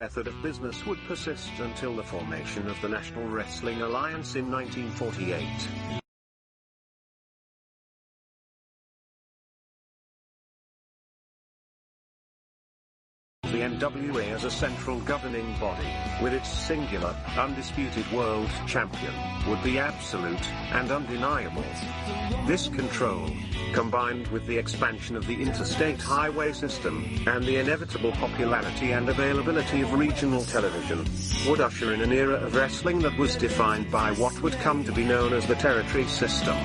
method of business would persist until the formation of the National Wrestling Alliance in 1948. The NWA as a central governing body, with its singular, undisputed world champion, would be absolute and undeniable. This control, combined with the expansion of the interstate highway system, and the inevitable popularity and availability of regional television, would usher in an era of wrestling that was defined by what would come to be known as the territory system.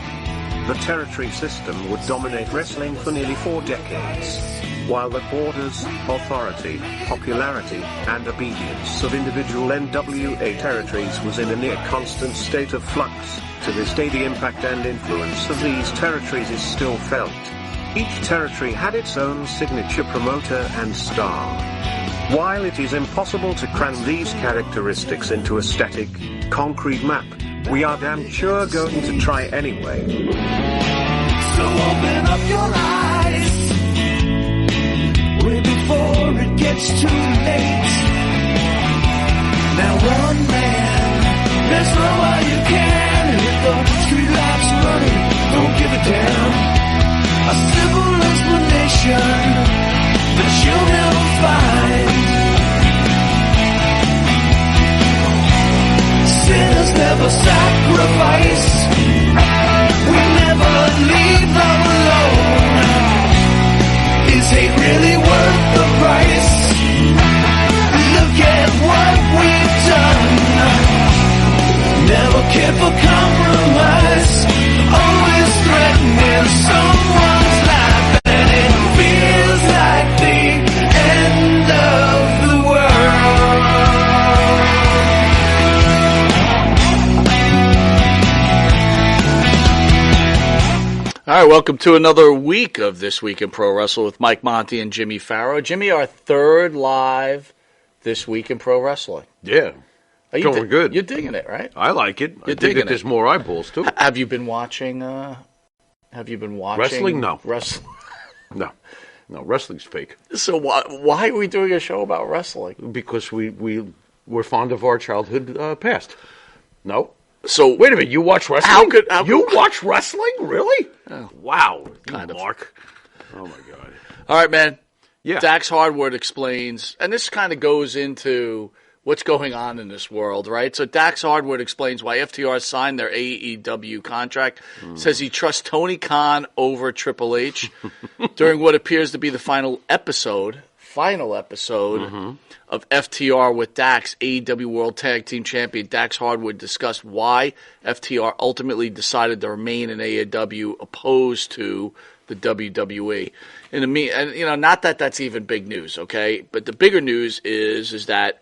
The territory system would dominate wrestling for nearly 4 decades. While the borders, authority, popularity, and obedience of individual NWA territories was in a near constant state of flux, to this day the impact and influence of these territories is still felt. Each territory had its own signature promoter and star. While it is impossible to cram these characteristics into a static, concrete map, we are damn sure going to try anyway. So open up your eyes way before it gets too late. Now one man, let's run while you can. Hit the street lights running, don't give a damn. A simple explanation that you'll never find. Sinners never sacrifice. We never leave them alone. Is hate really worth the price? Look at what we've done. Never care for compromise. Always threatening someone's life, and it feels like the end of the world. All right, welcome to another week of This Week in Pro Wrestling with Mike Monty and Jimmy Farrow. Jimmy, our third live This Week in Pro Wrestling. Yeah, going good. You're digging it, right? I like it. I dig that there's more eyeballs, too. Have you been watching? Wrestling? No. Wrestling? No, wrestling's fake. So why are we doing a show about wrestling? Because we're fond of our childhood past. No. So wait a minute, you watch wrestling? How could you watch wrestling? Really? Oh, wow, kind of. Mark. Oh my God. All right, man. Yeah. Dax Hardwood explains, and this kind of goes into what's going on in this world, right? So Dax Hardwood explains why FTR signed their AEW contract. Says he trusts Tony Khan over Triple H during what appears to be the final episode of FTR with Dax, AEW World Tag Team Champion. Dax Hardwood discussed why FTR ultimately decided to remain in AEW opposed to the WWE. And not that that's even big news, okay? But the bigger news is that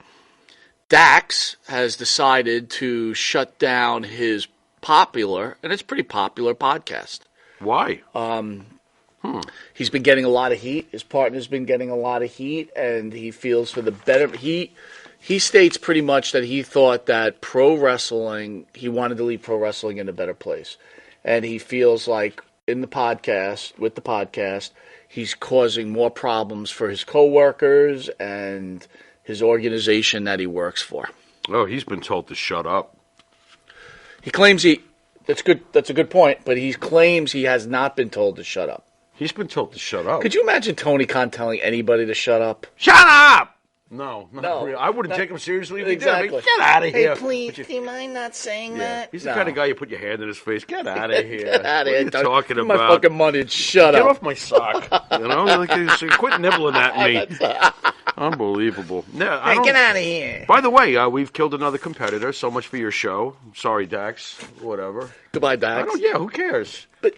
Dax has decided to shut down his popular, and it's pretty popular, podcast. Why? He's been getting a lot of heat. His partner's been getting a lot of heat, and he feels for the better. He states pretty much that he thought that he wanted to leave pro wrestling in a better place. And he feels like with the podcast, he's causing more problems for his coworkers and his organization that he works for. Oh, he's been told to shut up. He claims that's good. That's a good point, but he claims he has not been told to shut up. He's been told to shut up. Could you imagine Tony Khan telling anybody to shut up? Shut up! No, really. I wouldn't take him seriously if he did. I mean, get out of here. Hey, please, do you mind not saying that? He's the kind of guy you put your hand in his face. Get out of here. Get out of here. What are you talking Give about? my fucking money and shut up. Get off my sock. Quit nibbling at me. Unbelievable. Yeah, Hey, get out of here. By the way, we've killed another competitor. So much for your show. Sorry, Dax. Whatever. Goodbye, Dax. Who cares? But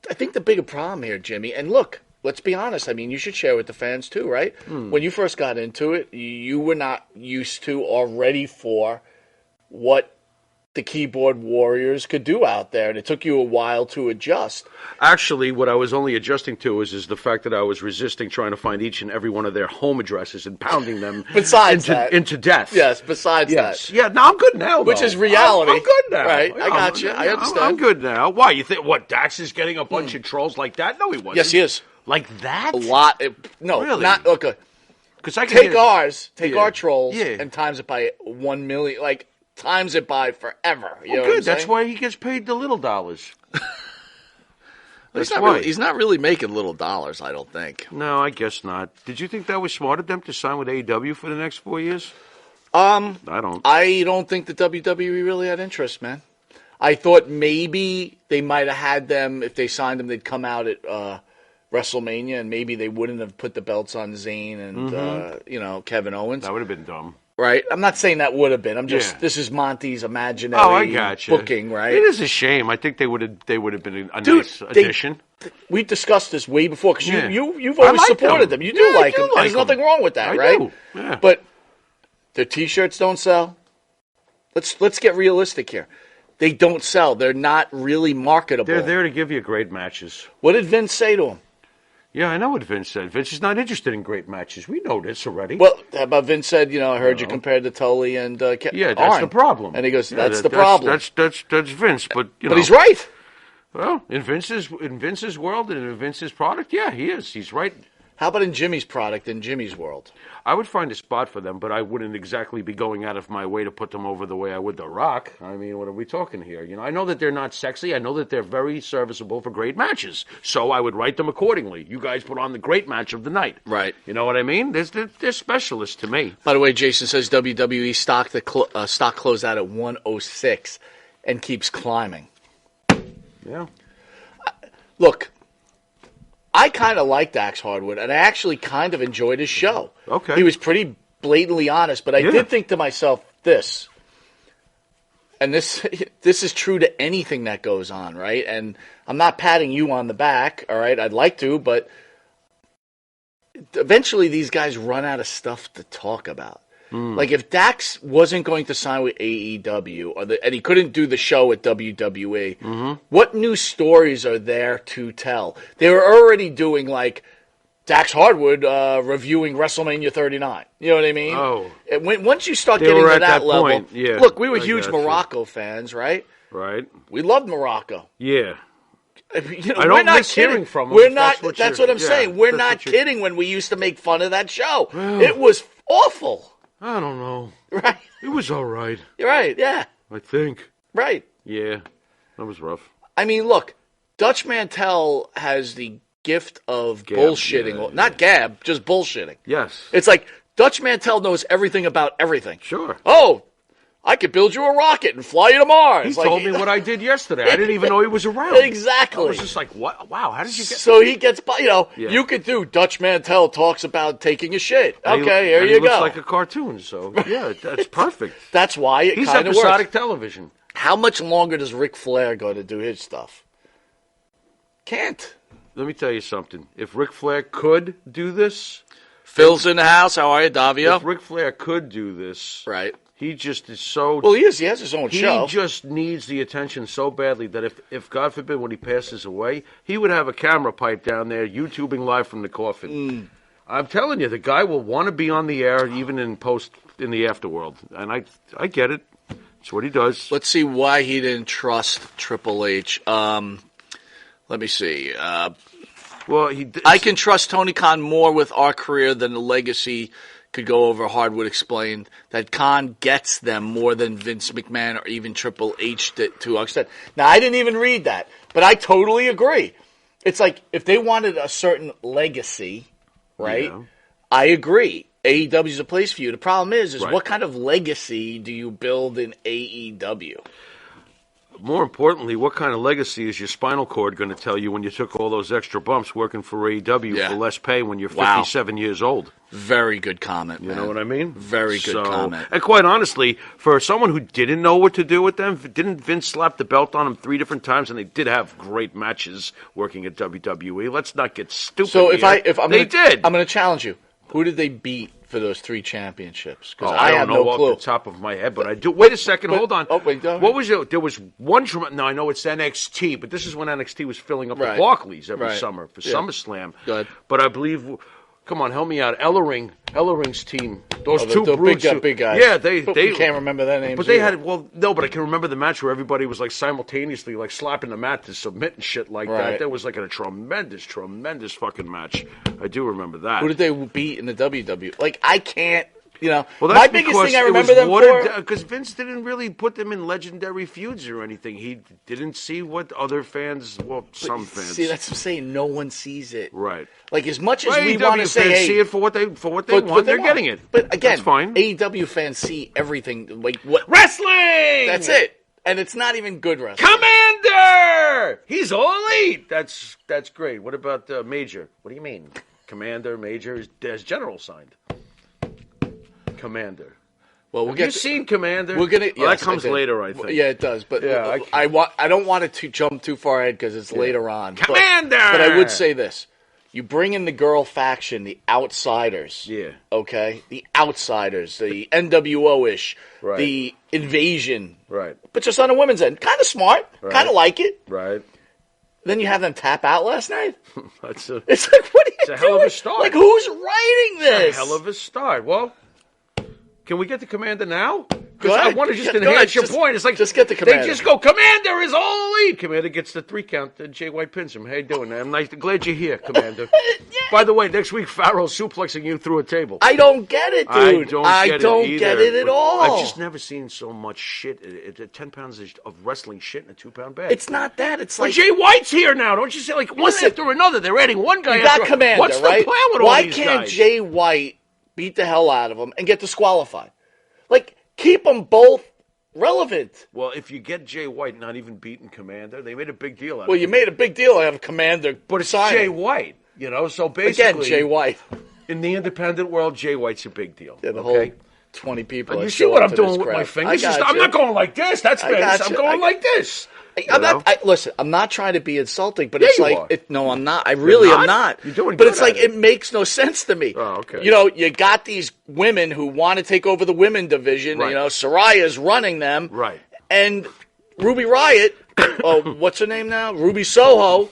I think the bigger problem here, Jimmy, and look, let's be honest. I mean, you should share with the fans too, right? When you first got into it, you were not used to or ready for what the keyboard warriors could do out there, and it took you a while to adjust. Actually, what I was only adjusting to is the fact that I was resisting trying to find each and every one of their home addresses and pounding them into death. Yes, besides that. Yeah, no, I'm good now, Which is reality. I'm good now. Right, I got you. I understand. I'm good now. Why, you think, Dax is getting a bunch of trolls like that? No, he wasn't. Yes, he is. Like that? A lot. No, Really? not, okay. Because I can take get, ours, take Yeah. our trolls, Yeah. and times it by 1 million. Like times it by forever. You know Well, what I'm good. That's saying? why he gets paid the little dollars. He's That's not why. really, he's not really making little dollars, I don't think. No, I guess not. Did you think that was smart of them to sign with AEW for the next 4 years? I I don't. don't think the WWE really had interest, man. I thought maybe they might have had them, if they signed them, they'd come out at WrestleMania, and maybe they wouldn't have put the belts on Zayn and Kevin Owens. That would have been dumb. Right? I'm not saying that would have been. This is Monty's imaginary booking, right? It is a shame. I think they would have been a Dude, nice addition. We discussed this way before because Yeah. you've always supported them. You do like them. Like There's nothing wrong with that, I right? do. Yeah. But their T-shirts don't sell. Let's get realistic here. They don't sell. They're not really marketable. They're there to give you great matches. What did Vince say to him? Yeah, I know what Vince said. Vince is not interested in great matches. We know this already. Well, how about Vince said, I heard you compared to Tully and yeah, that's Arn. the problem. And he goes, Yeah, that's the problem. That's Vince, but But he's right. Well, in Vince's world and in Vince's product, yeah, he is. He's right. How about in Jimmy's product, in Jimmy's world? I would find a spot for them, but I wouldn't exactly be going out of my way to put them over the way I would The Rock. I mean, what are we talking here? I know that they're not sexy. I know that they're very serviceable for great matches. So I would write them accordingly. You guys put on the great match of the night. Right. You know what I mean? They're specialists to me. By the way, Jason says WWE stock closed out at 106 and keeps climbing. Yeah. Look, I kind of liked Dax Hardwood, and I actually kind of enjoyed his show. Okay. He was pretty blatantly honest, but I did think to myself this, and this is true to anything that goes on, right? And I'm not patting you on the back, all right? I'd like to, but eventually these guys run out of stuff to talk about. Like if Dax wasn't going to sign with AEW, and he couldn't do the show at WWE, what new stories are there to tell? They were already doing like Dax Hardwood reviewing WrestleMania 39. You know what I mean? Oh. Once you start They getting were to at that that level, point, yeah. look, we were I huge got you. Morocco fans, right? Right. We loved Morocco. Yeah. I don't we're not miss kidding. hearing from them, We're if not. that's what That's you're- what I'm yeah, saying. We're that's not what you're- kidding when we used to make fun of that show. It was awful. I don't know. Right. It was all right, You're right. Yeah. I think. Right. Yeah. That was rough. I mean, look, Dutch Mantel has the gift of bullshitting. yeah, Not gab, just bullshitting. Yes. It's like Dutch Mantel knows everything about everything. Sure. Oh, I could build you a rocket and fly you to Mars. He told me what I did yesterday. I didn't even know he was around. Exactly. I was just like, what? Wow, how did you get... So he gets, Yeah. you could do Dutch Mantel talks about taking a shit. And Okay, he here you looks go. like a cartoon, so yeah, that's perfect. That's why it He's kind of episodic works. television. How much longer does Ric Flair go to do his stuff? Can't. Let me tell you something. If Ric Flair could do this... Phil's in the house. How are you, If Davio? Ric Flair could do this... Right. He just is so... Well, he is. He has his own show. He just needs the attention so badly that if God forbid, when he passes away, he would have a camera pipe down there, YouTubing live from the coffin. I'm telling you, the guy will want to be on the air even in the afterworld. And I get it. It's what he does. Let's see why he didn't trust Triple H. Let me see. Well, I can trust Tony Khan more with our career than the legacy could go over. Hardwood explained that Khan gets them more than Vince McMahon or even Triple H did to extent. Now, I didn't even read that, but I totally agree. It's like if they wanted a certain legacy, right? Yeah. I agree. AEW is a place for you. The problem is Right. what kind of legacy do you build in AEW? More importantly, what kind of legacy is your spinal cord going to tell you when you took all those extra bumps working for AEW Yeah. for less pay when you're Wow. 57 years old? Very good comment, man. You know what I mean? Very good comment. And quite honestly, for someone who didn't know what to do with them, didn't Vince slap the belt on them 3 different times, and they did have great matches working at WWE. Let's not get stupid. So if here. I'm they gonna, did. I'm going to challenge you. Who did they beat for those 3 championships? Because I I don't have know no off clue. the top of my head, but I do. Wait a second, hold on. Oh, wait, go ahead. What was it? There was one. No, I know it's NXT, but this is when NXT was filling up Right. the Barclays every Right. summer for Yeah. SummerSlam. Go ahead. But I believe, Come on, help me out. Ellering's team. Those two the brutes. big guys. Yeah, they can't remember their names. But they either. had but I can remember the match where everybody was like simultaneously like slapping the mat to submit and shit like Right. that. That was like a tremendous fucking match. I do remember that. Who did they beat in the WWE? Like, I can't, Well, my that's biggest because thing I it remember was them watered for. because Vince didn't really put them in legendary feuds or anything. He didn't see what other fans, some fans. See, that's what I'm saying. No one sees it. Right. Like, as much as Well, we AEW want to say, fans hey, see it for what they want. They're getting it. But again, that's fine. AEW fans see everything. Like, what? Wrestling. That's it. And it's not even good wrestling. Commander! He's all elite! That's great. What about Major? What do you mean? Commander, Major, there's General signed. Commander. Well, Have you seen Commander? We're gonna. Well, yes, that comes I did. later, I think. Yeah, it does. But Yeah, I don't want it to jump too far ahead because it's later on. Commander! But I would say this: you bring in the girl faction, the outsiders. Yeah. Okay, the outsiders, the NWO-ish, Right. the invasion. Right. But just on the women's end, kind of smart, Right. kind of like it. Right. Then you have them tap out last night. That's a It's like, what are you doing? a hell of a start. Like, who's writing this? hell of a start. Well, can we get the Commander now? Go Because I ahead. want to just Go enhance ahead. your Just- point. It's like just get the Commander. They just go, Commander is all elite. Commander gets the 3 count. Jay White pins him. How you doing? I'm glad you're here, Commander. By the way, next week Pharaoh's suplexing you through a table. I don't get it, dude. I don't get it at all. I've just never seen so much shit. 10 pounds of wrestling shit in a 2-pound bag. It's not that. It's Well, like Jay White's here now. Don't you say like one Listen, after another? They're adding one guy. you got after Commander, What's the right? plan with Why all these can't guys? Jay White beat the hell out of him and get disqualified? Like, keep them both relevant. Well, if you get Jay White not even beating Commander, they made a big deal out of it. Well, you made a big deal out of Commander, But it's signing. Jay White, so basically... Again, Jay White. In the independent world, Jay White's a big deal. Yeah, the okay? whole 20 people. You that see show what up I'm to this doing with my crowd. fingers? I got I'm you. not going like this. That's I Vince. got I'm you. going like this. I'm not, listen, I'm not trying to be insulting, but Yeah, it's you like, are. No, I'm not. I really not? am not. You're doing but good it's like, at it. it makes no sense to me. Oh, okay. You got these women who want to take over the women division. Right. Soraya's running them. Right. And Ruby Riott, what's her name now? Ruby Soho,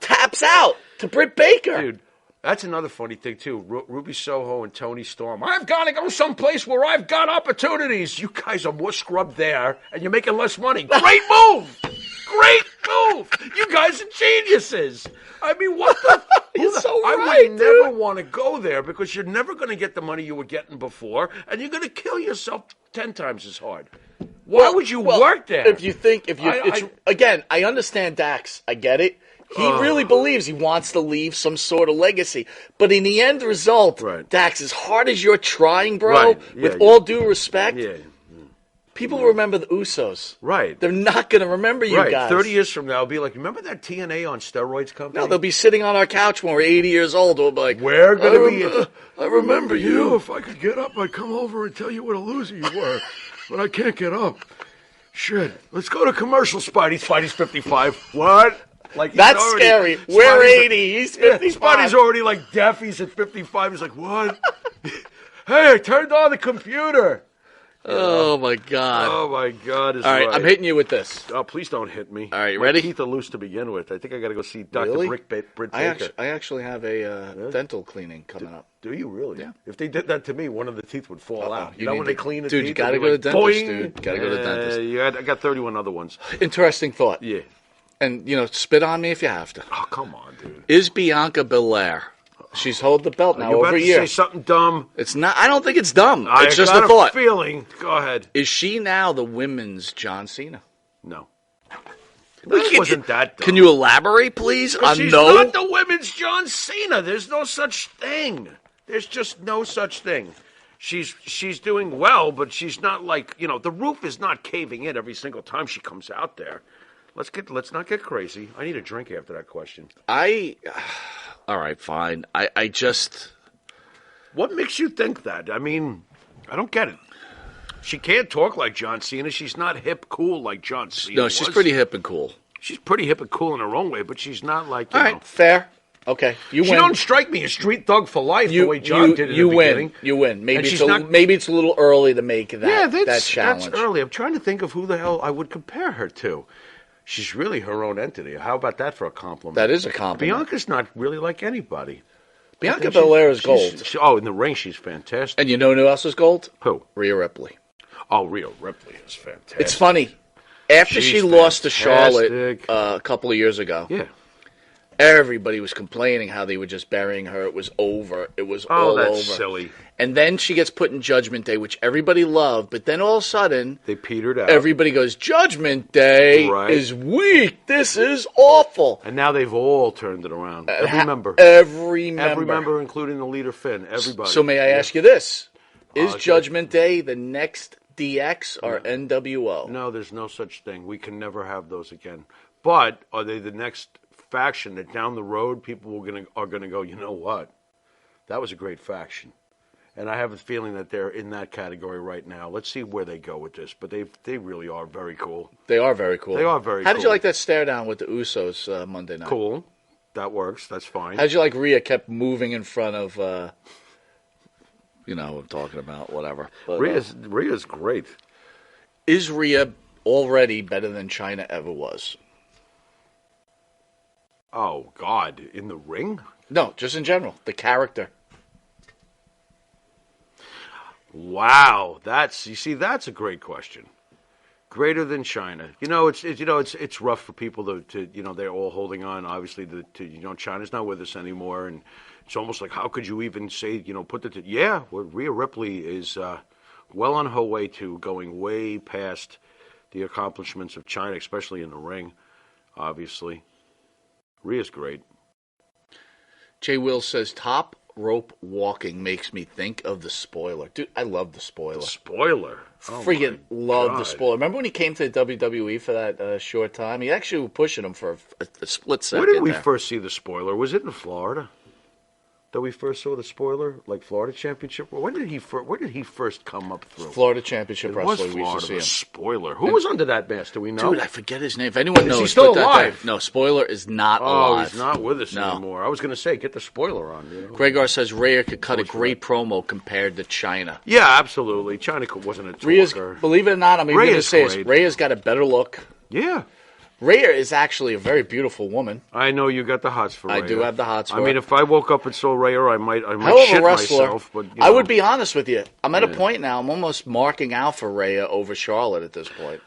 taps out to Britt Baker. Dude, that's another funny thing, too. Ruby Soho and Tony Storm. I've got to go someplace where I've got opportunities. You guys are more scrubbed there, and you're making less money. Great move! Great move! You guys are geniuses. I mean, what the... You're so I right, would dude. never want to go there because you're never going to get the money you were getting before, and you're going to kill yourself 10 times as hard. Why would you work there? If you think, again, I understand Dax. I get it. He really believes he wants to leave some sort of legacy. But in the end result, Right. Dax, as hard as you're trying, bro, Right. Yeah, with yeah. all due respect, Yeah, people remember the Usos. right. They're not going to remember you Right. guys. 30 years from now, I'll be like, remember that TNA on steroids company? No, they'll be sitting on our couch when we're 80 years old. We'll be like, We're gonna be- I remember you. If I could get up, I'd come over and tell you what a loser you were. But I can't get up. Shit. Let's go to commercial, Spidey. Spidey's 55. What? Like he's That's already- scary. We're Spidey's 80. He's Yeah, 55. Spidey's already like deaf. He's at 55. He's like, what? Hey, I turned on the computer. Oh, my God. Oh, my God. All right, I'm hitting you with this. Oh, please don't hit me. All right, My ready? teeth are loose to begin with. I think I got to go see Dr. Really? Britt Baker. I actually have a dental cleaning coming up. Do you really? Yeah. If they did that to me, one of the teeth would fall out. You You know need when to- they clean the dude, teeth? you gotta they'd go be to the dentist, boing. dude. Gotta go to the dentist. Yeah, I got 31 other ones. Interesting thought. Yeah. And, spit on me if you have to. Oh, come on, dude. Is Bianca Belair? She's held the belt now You about over a to year. say something dumb? It's not. I don't think it's dumb. I It's just got a thought. feeling. Go ahead. Is she now the women's John Cena? No. That wasn't that dumb. Can you elaborate, please? On She's no. not the women's John Cena. There's no such thing. There's just no such thing. She's doing well, but she's not like, the roof is not caving in every single time she comes out there. Let's not get crazy. I need a drink after that question. All right, fine. I just. What makes you think that? I mean, I don't get it. She can't talk like John Cena. She's not hip, cool like John Cena. No, she's pretty hip and cool. She's pretty hip and cool in her own way, but she's not like, All right, fair. Okay, you She win. don't strike me as street thug for life the way John did in you the win. beginning. You win. And Maybe she's not- maybe it's a little early to make that Yeah, that challenge. that's early. I'm trying to think of who the hell I would compare her to. She's really her own entity. How about that for a compliment? That is a compliment. Bianca's not really like anybody. Bianca Belair is gold. Oh, in the ring, she's fantastic. And you know who else is gold? Who? Rhea Ripley. Oh, Rhea Ripley is fantastic. It's funny. After she lost to Charlotte a couple of years ago, everybody was complaining how they were just burying her. It was over. It was all over. Silly. And then she gets put in Judgment Day, which everybody loved. But then all of a sudden, they petered out. Everybody goes, Judgment Day is weak. This is awful. And now they've all turned it around. Every member. Every member, including the leader, Finn. Everybody. So may I ask you this? Is Judgment Day the next DX or NWO? No, there's no such thing. We can never have those again. But are they the next faction that down the road people are gonna go, you know what? That was a great faction. And I have a feeling that they're in that category right now. Let's see where they go with this. But they really are very cool. They are very cool. They are very cool. How did you like that stare down with the Usos Monday night? Cool. That works. That's fine. How did you like Rhea kept moving in front of, you know what I'm talking about, whatever. But, Rhea's great. Is Rhea already better than Chyna ever was? Oh, God. In the ring? No, just in general. The character. Wow, that's a great question. Greater than China, it's rough for people to they're all holding on. Obviously, China's not with us anymore, and it's almost like how could you even say Rhea Ripley is well on her way to going way past the accomplishments of China, especially in the ring. Obviously, Rhea's great. Jay Will says top rope walking makes me think of the Spoiler. Dude, I love the Spoiler. The Spoiler? Freaking love the Spoiler. Remember when he came to the WWE for that short time? He actually was pushing him for a split second. Where did we first see the Spoiler? Was it in Florida that we first saw the Spoiler? Like Florida Championship? Where did he first come up through? Florida Championship Wrestling. It was Florida, the Spoiler. Who was under that mask? Do we know? Dude, I forget his name. If anyone knows, is he still alive? No, Spoiler is not alive. alive. He's not with us anymore. I was going to say, get the Spoiler on. Gregor says Rhea could cut a great promo compared to China. Yeah, absolutely. China wasn't a talker. Rhea's, believe it or not, I'm even going to say this. Rhea's got a better look. Yeah. Rhea is actually a very beautiful woman. I know you got the hots for Rhea. I do have the hots for her. I mean, if I woke up and saw Rhea, I might shit myself. But I would be honest with you. I'm at a point now, I'm almost marking out for Rhea over Charlotte at this point.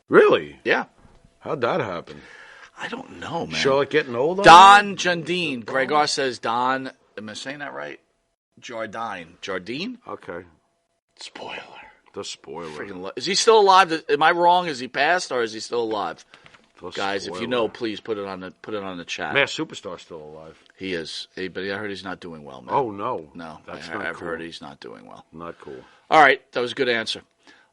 Really? Yeah. How'd that happen? I don't know, man. Charlotte getting old? Don Jardine. Gregor says Don. Am I saying that right? Jardine. Okay. Spoiler. The Spoiler. Is he still alive? Am I wrong? Is he passed or is he still alive? Guys, Spoiler. if you know, please put it on the chat. Masked Superstar's still alive. He is, but I heard he's not doing well, man. Oh no, I've heard he's not doing well. Not cool. All right, that was a good answer.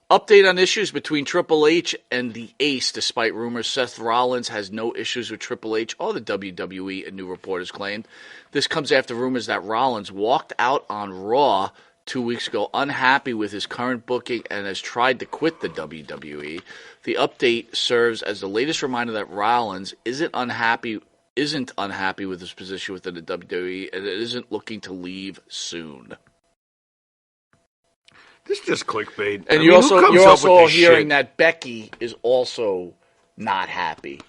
Update on issues between Triple H and the Ace. Despite rumors Seth Rollins has no issues with Triple H or the WWE, a new report has claimed. This comes after rumors that Rollins walked out on Raw 2 weeks ago unhappy with his current booking and has tried to quit the WWE. The update serves as the latest reminder that Rollins isn't unhappy with his position within the WWE and isn't looking to leave soon. This is just clickbait. And you're also hearing that Becky is also not happy.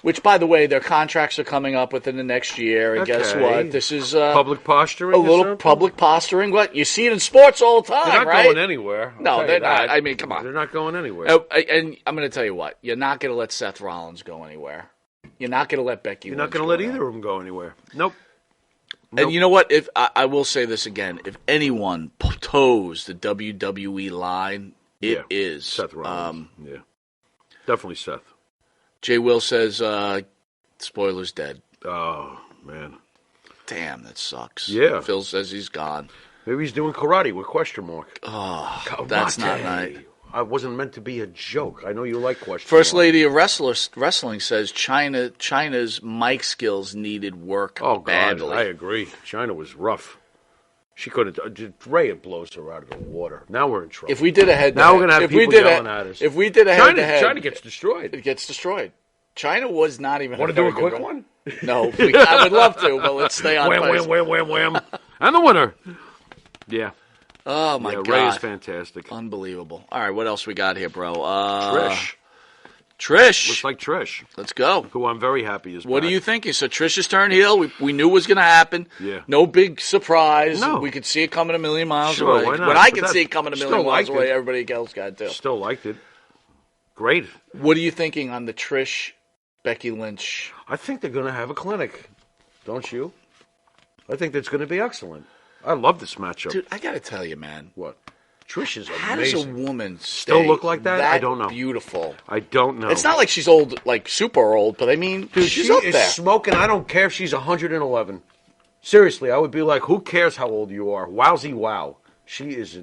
Which, by the way, their contracts are coming up within the next year, and guess what? This is public posturing. A little public posturing. What you see it in sports all the time, they're not right? going anywhere. No, they're not. I mean, come on, they're not going anywhere. And I'm going to tell you what: you're not going to let Seth Rollins go anywhere. You're not going to let Becky. You're not going to let either of them go anywhere. Nope. And you know what? If I will say this again, if anyone toes the WWE line, it is Seth Rollins. Definitely Seth. Jay Will says, spoiler's dead. Oh, man. Damn, that sucks. Yeah. Phil says he's gone. Maybe he's doing karate with question mark. Oh, that's not right. I wasn't meant to be a joke. I know you like question First mark. Lady of Wrestling says China's mic skills needed work badly. I agree. China was rough. She couldn't. Rhea blows her out of the water. Now we're in trouble. If we did a head-to-head, now we're gonna have people yelling at us. If we did a head-to-head, China gets destroyed. It gets destroyed. China was not even. Want to do a quick one? No, I would love to, but let's stay on. Wham! And the winner. Yeah. Oh my God, Rhea is fantastic. Unbelievable. All right, what else we got here, bro? Trish. Looks like Trish, Let's go. who I'm very happy is What back. are you thinking? So Trish's turn heel. We knew was going to happen. Yeah. No big surprise. No. We could see it coming a million miles Sure, away. why not? When I But can see it coming a million still miles liked away, it. everybody else got to. Still liked it. Great. What are you thinking on the Trish, Becky Lynch? I think they're going to have a clinic. Don't you? I think that's going to be excellent. I love this matchup. Dude, I got to tell you, man. What? Trish is How does a amazing. woman Still stay look like that? I don't know. Beautiful. I don't know. It's not like she's old, like super old, but I mean, Dude, she's she up is there. smoking. I don't care if she's 111. Seriously, I would be like, who cares how old you are? Wowsy wow. She is.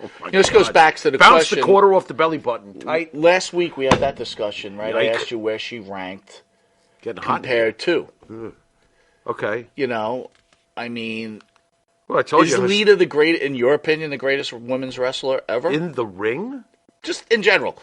Oh my This goes God. back to the Bounce question. the quarter off the belly button. Tight. Last week we had that discussion, right? I Yike. asked you where she ranked Getting hot. compared to. Okay. You know, I mean, Well, I told is you. Lita the great, in your opinion, the greatest women's wrestler ever? In the ring? Just in general.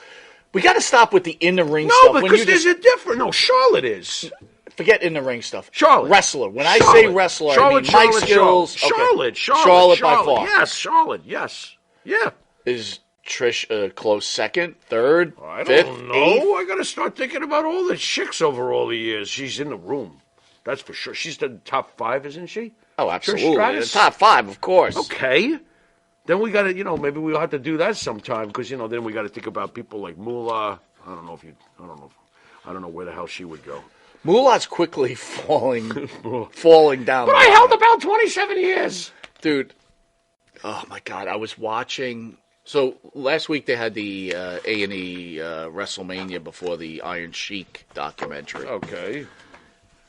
We got to stop with the in the ring No, stuff. When because you there's just a different. No, Charlotte is. forget in the ring stuff. Charlotte. Wrestler. When I Charlotte. say wrestler, Charlotte, I mean my Charlotte, skills. Charlotte. Okay. Charlotte. by far. Yes, Charlotte. Yes. Yeah. Is Trish a close second, third, I fifth, don't know. eighth? I got to start thinking about all the chicks over all the years. She's in the room. That's for sure. She's the top 5, isn't she? Oh, Trish absolutely. The Stratus? top 5, of course. Okay. Then we got to, maybe we'll have to do that sometime because, then we got to think about people like Moolah. I don't know where the hell she would go. Moolah's quickly falling down. But I held about 27 years. Dude, oh my God, I was watching. So last week they had the A&E WrestleMania before the Iron Sheik documentary. Okay.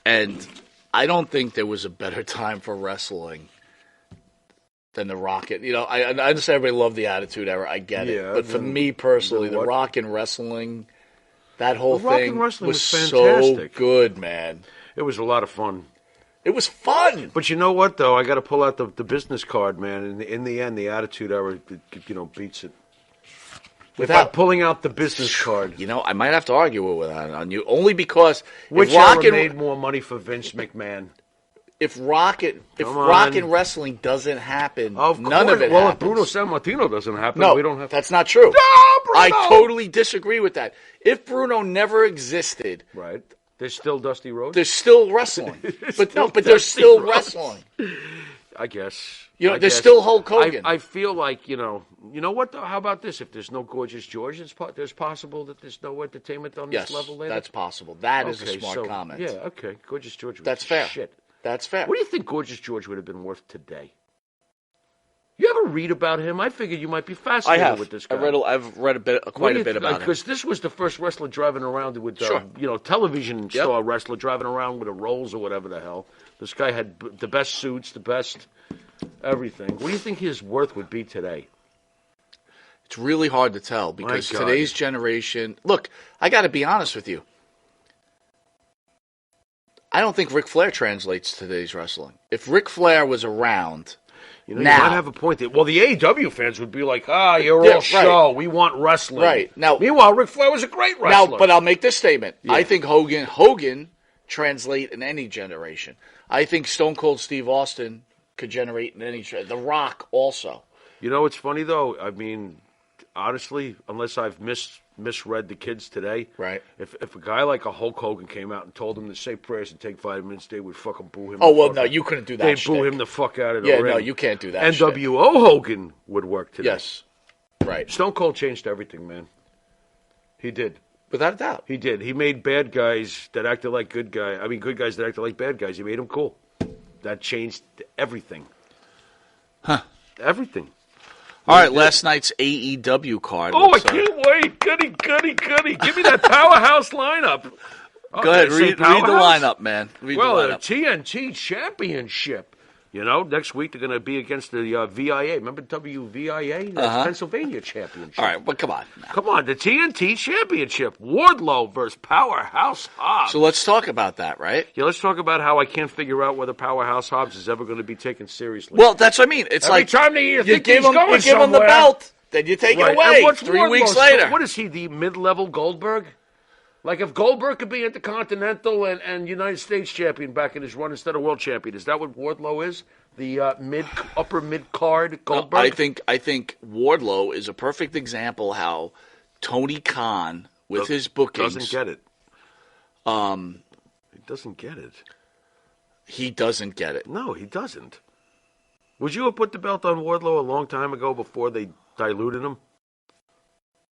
And I don't think there was a better time for wrestling than the Rocket. I understand everybody loved the Attitude Era. I get it. Yeah, But for then- me personally, then the what? Rock and Wrestling, that whole The Rock thing and Wrestling was so fantastic. good, man. It was a lot of fun. It was fun. But you know what, though? I got to pull out the business card, man. In the end, the Attitude Era, beats it. Without Without pulling out the business card. I might have to argue with that on you, only because Which if Rock and made more money for Vince McMahon? if Rock Come on. and Wrestling doesn't happen, Of none course. of it Well, happens. if Bruno Sammartino doesn't happen, No, we don't have. that's not true. No, Bruno! I totally disagree with that. If Bruno never existed, Right. There's still Dusty Rhodes. there's still wrestling. but still there's Dusty still Rhodes. wrestling. I guess. There's still Hulk Hogan. I feel like, you know what, though? How about this? If there's no Gorgeous George, there's possible that there's no entertainment on Yes, this level later? that's possible. That is Okay, a smart so, comment. Yeah, okay. Gorgeous George was That's fair. shit. That's fair. What do you think Gorgeous George would have been worth today? You ever read about him? I figured you might be I fascinated have. with this guy. I've read quite a bit about him. Because this was the first wrestler driving around with, Sure. television Yep. star wrestler driving around with a Rolls or whatever the hell. This guy had the best suits, the best everything. What do you think his worth would be today? It's really hard to tell because God. today's generation. Look, I got to be honest with you. I don't think Ric Flair translates to today's wrestling. If Ric Flair was around You now, might have a point there. Well, the AEW fans would be like, you're Yeah, all right. show. We want wrestling. Right. Now- meanwhile, Ric Flair was a great wrestler. now, but I'll make this statement. Yeah. I think Hogan translate in any generation. I think Stone Cold Steve Austin could generate in any. The Rock also. You know, it's funny, though. I mean, honestly, unless I've misread the kids today, Right. If a guy like a Hulk Hogan came out and told them to say prayers and take vitamins, they would fucking boo him. Oh the well, fuck no, out. you couldn't do that. They'd boo shtick. him the fuck out of the Yeah, ring. no, you can't do that. shit. NWO Hogan would work today. Yes. Right. Stone Cold changed everything, man. He did. Without a doubt. He did. He made bad guys that acted like good guys. I mean, good guys that acted like bad guys. He made them cool. That changed everything. Huh. Everything. All right, last night's AEW card. Oh, I Let's, can't wait. Goody. Give me that powerhouse lineup. Oh, Go ahead, did I say read the powerhouse? lineup, man. Read Well, the the lineup. TNT Championship. Next week they're going to be against the VIA. Remember WVIA? That's Pennsylvania Championship. All right, but come on. now. Come on, the TNT Championship. Wardlow versus Powerhouse Hobbs. So let's talk about that, right? Yeah, let's talk about how I can't figure out whether Powerhouse Hobbs is ever going to be taken seriously. Well, that's what I mean. It's Every like time you you think give he's him, going you give him the somewhere. belt, then you take Right, it away and what's 3 weeks Wardlow's- later. What is he, the mid-level Goldberg? Like if Goldberg could be Intercontinental and United States champion back in his run instead of world champion, is that what Wardlow is? The upper mid card Goldberg. I think Wardlow is a perfect example how Tony Khan with his bookings. Doesn't get it. He doesn't get it. He doesn't get it. No, he doesn't. Would you have put the belt on Wardlow a long time ago before they diluted him?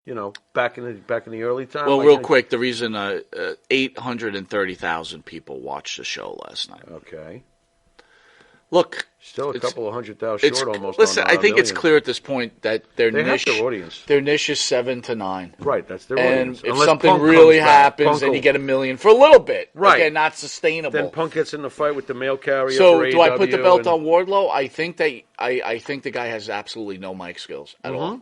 You know, back in the early time. Well, real quick, the reason 830,000 people watched the show last night. Okay. Look, still a couple of 100,000 short almost. Listen, on, I think it's million. clear at this point that their niche, have their audience. Their niche is 7 to 9. Right, that's their and audience. And if Unless something Punk really comes back, happens, Punk then you will- get $1 million for a little bit. Right. Again, not sustainable. Then Punk gets in the fight with the mail carrier. So for do I put the AEW belt and- on Wardlow? I think that I think the guy has absolutely no mic skills at all,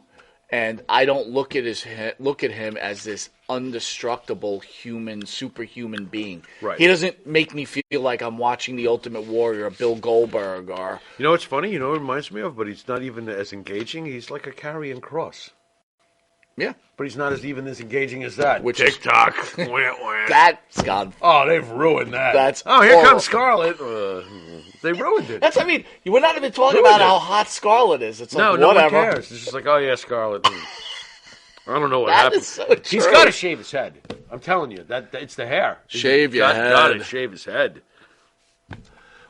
and I don't look at him as this indestructible human, superhuman being. Right. He doesn't make me feel like I'm watching the Ultimate Warrior, or Bill Goldberg, or You know what's funny? You know what it reminds me of? But he's not even as engaging. He's like a carrying cross. yeah. But he's not as even as engaging as that. Which is- TikTok. Wah, wah. That's gone. Oh, they've ruined that. That's here horrible. comes Scarlett. They ruined it. That's. I mean, we're not even talking Ruined about it. how hot Scarlett is. It's like No whatever. one cares. It's just like, oh yeah, Scarlett. I don't know what That happened. is so He's true. got to shave his head. I'm telling you, that it's the hair. Shave your Got to head. shave his head.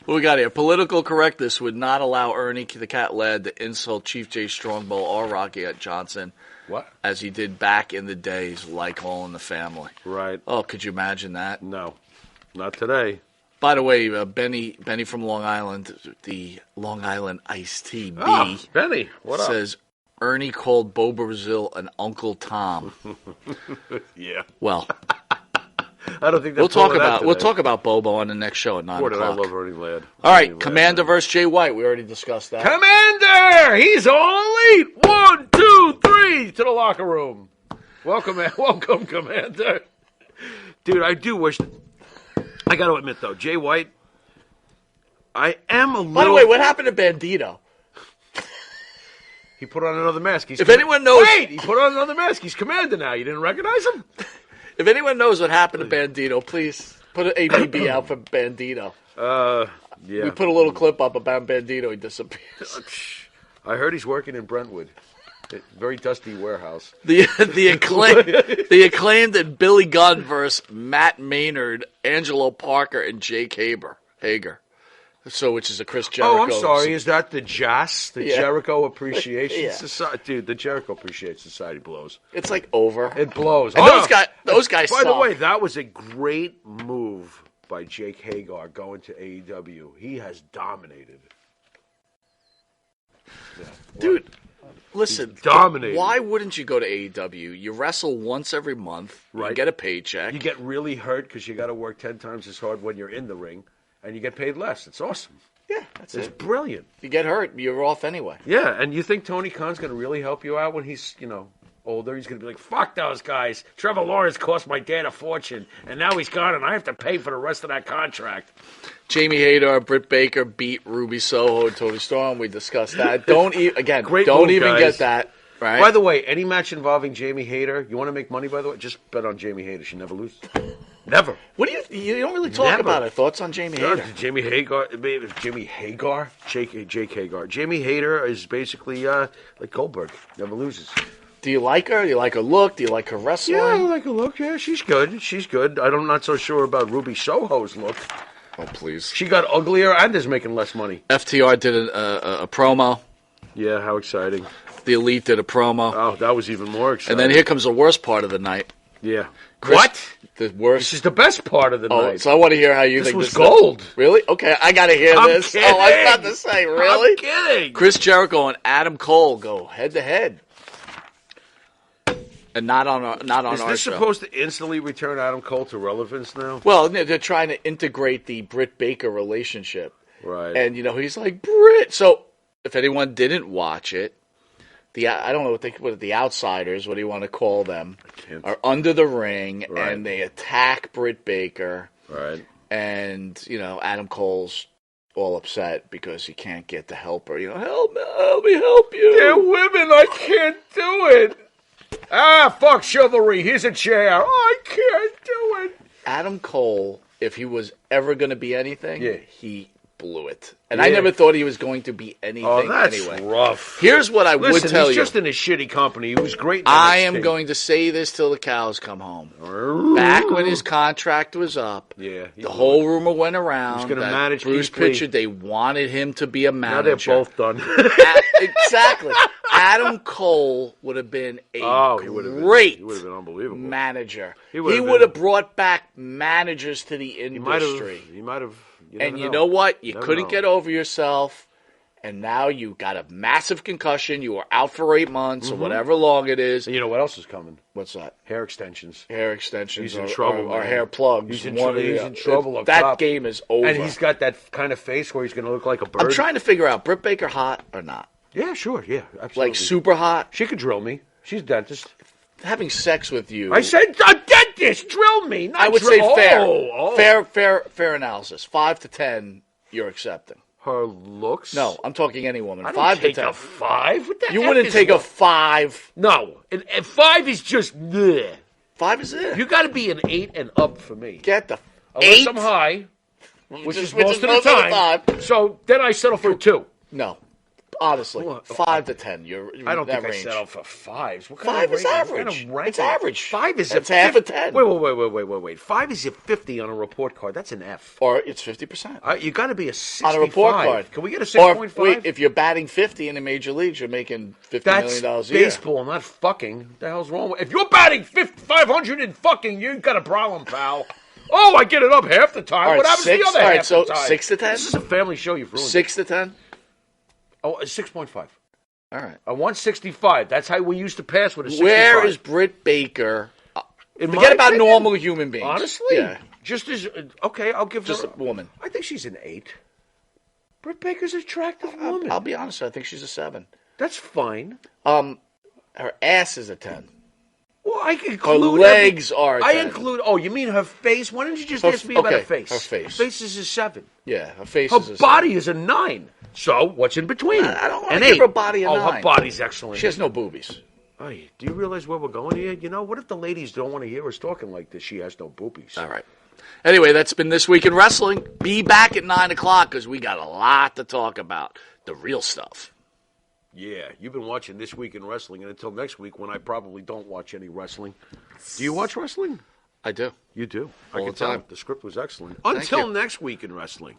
What we got here? Political correctness would not allow Ernie the Cat Lad to insult Chief Jay Strongbow or Rocky Johnson What? as he did back in the days, like All in the Family. Right. Oh, could you imagine that? No, not today. By the way, Benny from Long Island, the Long Island Iced Tea B, Oh, Benny, what up? says Ernie called Bo Brazil an Uncle Tom. Yeah. Well, I don't think we'll talk about Bobo on the next show at 9 Boy, did I o'clock. love Ernie Ladd. All right, Ernie Commander Ladd. versus Jay White. We already discussed that. Commander! He's all elite! 1, 2, 3 to the locker room. Welcome, Commander. Dude, I do wish... I got to admit, though, Jay White, I am a little... By the way, what happened to Bandito? He put on another mask. He's If anyone knows- Wait! He put on another mask. He's Commander now. You didn't recognize him? If anyone knows what happened to Bandito, please put an ABB out for Bandito. Yeah. We put a little clip up about Bandito. He disappears. I heard he's working in Brentwood. A very dusty warehouse. The acclaimed and Billy Gunn versus Matt Maynard, Angelo Parker, and Jake Hager. So, which is a Chris Jericho. Oh, I'm sorry. Is that the JAS? The Yeah. Jericho Appreciation Yeah. Society? Dude, the Jericho Appreciation Society blows. It's like over. It blows. And those guys. By the suck. way, that was a great move by Jake Hagar going to AEW. He has dominated. Yeah. Dude, listen. dominating. Why wouldn't you go to AEW? You wrestle once every month. You Right. get a paycheck. You get really hurt because you got to work 10 times as hard when you're in the ring, and you get paid less. It's awesome. yeah, that's It's it. brilliant. You get hurt, you're off anyway. Yeah, and you think Tony Khan's going to really help you out when he's, older? He's going to be like, fuck those guys. Trevor Lawrence cost my dad a fortune, and now he's gone, and I have to pay for the rest of that contract. Jamie Hayter, Britt Baker beat Ruby Soho and Tony Storm. We discussed that. Don't even Great don't move, even guys. get that. Right? By the way, any match involving Jamie Hayter, you want to make money, by the way? Just bet on Jamie Hayter. She never loses. Never. What do you don't really talk Never. about it? Thoughts on Jamie Hayter? Jamie Hagar, Jake Hagar. Jamie Hayter is basically like Goldberg. Never loses. Do you like her? Do you like her look? Do you like her wrestling? Yeah, I like her look. Yeah, she's good. She's good. I'm not so sure about Ruby Soho's look. Oh, please. She got uglier and is making less money. FTR did a promo. Yeah, how exciting. The Elite did a promo. Oh, that was even more exciting. And then here comes the worst part of the night. Yeah. Chris- What? The worst. This is the best part of the Oh, night. so I want to hear how you This think was this gold. Really? Okay, I got to hear I'm this. kidding. Oh, I was about to say, really? I'm kidding. Chris Jericho and Adam Cole go head to head, and not on Is our this show. supposed to instantly return Adam Cole to relevance now? Well, they're trying to integrate the Britt Baker relationship, Right. and he's like Britt. So if anyone didn't watch it, I don't know what the outsiders, what do you want to call them, can't. are under the ring Right. and they attack Britt Baker, Right. and Adam Cole's all upset because he can't get to help her. Help me help you. They're women. I can't do it. Ah, fuck chivalry. Here's a chair. I can't do it. Adam Cole, if he was ever going to be anything, Yeah. he blew it. And I never thought he was going to be anything that's anyway. rough. Here's what I would tell he's you. just in a shitty company. He was great in I NXT. am going to say this till the cows come home. Back when his contract was up, the whole rumor went around He's gonna that manage Bruce EP. Pritchard, they wanted him to be a Now they're manager. both done. Exactly. Adam Cole would have been a great he would have been unbelievable. manager. He would've would been- have brought back managers to the industry. He might have. And you know what? You Never couldn't know. get over yourself, and now you got a massive concussion. You were out for 8 months or whatever long it is. And you know what else is coming? What's that? Hair extensions. Hair extensions He's in or, trouble, or man. hair plugs. He's in, One or he's the in other. trouble up That top. game is over. And he's got that kind of face where he's going to look like a bird. I'm trying to figure out, Britt Baker hot or not? Yeah, sure. Yeah, absolutely. Like super hot? She could drill me. She's a dentist. Having sex with you. I said a dentist. Drill me. Not I would drill. say fair. Oh. Fair analysis. 5 to 10, you're accepting. Her looks? No, I'm talking any woman. I don't 5 to take 10. a 5. What the You F wouldn't is take a what? 5. No. And 5 is just bleh. 5 is it. You got to be an 8 and up for me. Get the Unless 8. I'm high, which is which most is of the most of the time. time. So then I settle for 2. No. Honestly, What? 5 to 10. You're I don't that think range. I settle for 5s. What 5 is rating? What average. kind of ranking? It's average. 5 is It's a half a 50. 10. Wait. 5 is a 50 on a report card. That's an F. Or it's 50%. You got to be a 65. On a report card. Can we get a Or 6.5? wait, if you're batting 50 in the major leagues, you're making $50 That's million a year. baseball, not fucking. What the hell's wrong with? If you're batting 500 and fucking, you got a problem, pal. Oh, I get it up half the time. All right, what happens to 6? the other All right, half so the time? 6 to 10? This is a family show. You've ruined 6 to 10? it. Oh, a 6.5. All right. A 165. That's how we used to pass with a 65. Where is Britt Baker? In my Forget about opinion, normal human beings. Honestly, Yeah. just as okay, I'll give Just her. a woman. I think she's an 8. Britt Baker's an attractive woman. I'll be honest. I think she's a 7. That's fine. Her ass is a 10. Well, I include Her legs are a I 10. include. Oh, you mean her face? Why didn't you just Her- ask me about her okay, face? her face. Her face is a 7. Yeah, her face Her is a body is a 9. So what's in between? I don't wanna An give 8. her body a Oh, 9. her body's excellent. 7. She has no boobies. Hey, do you realize where we're going here? You know, what if the ladies don't want to hear us talking like this? She has no boobies. All right. Anyway, that's been This Week in Wrestling. Be back at 9 o'clock because we got a lot to talk about. The real stuff. Yeah, you've been watching This Week in Wrestling, and until next week when I probably don't watch any wrestling. Do you watch wrestling? I do. You do. I All can the tell. time. The script was excellent. Thank Until you. next week in wrestling.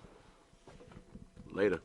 Later.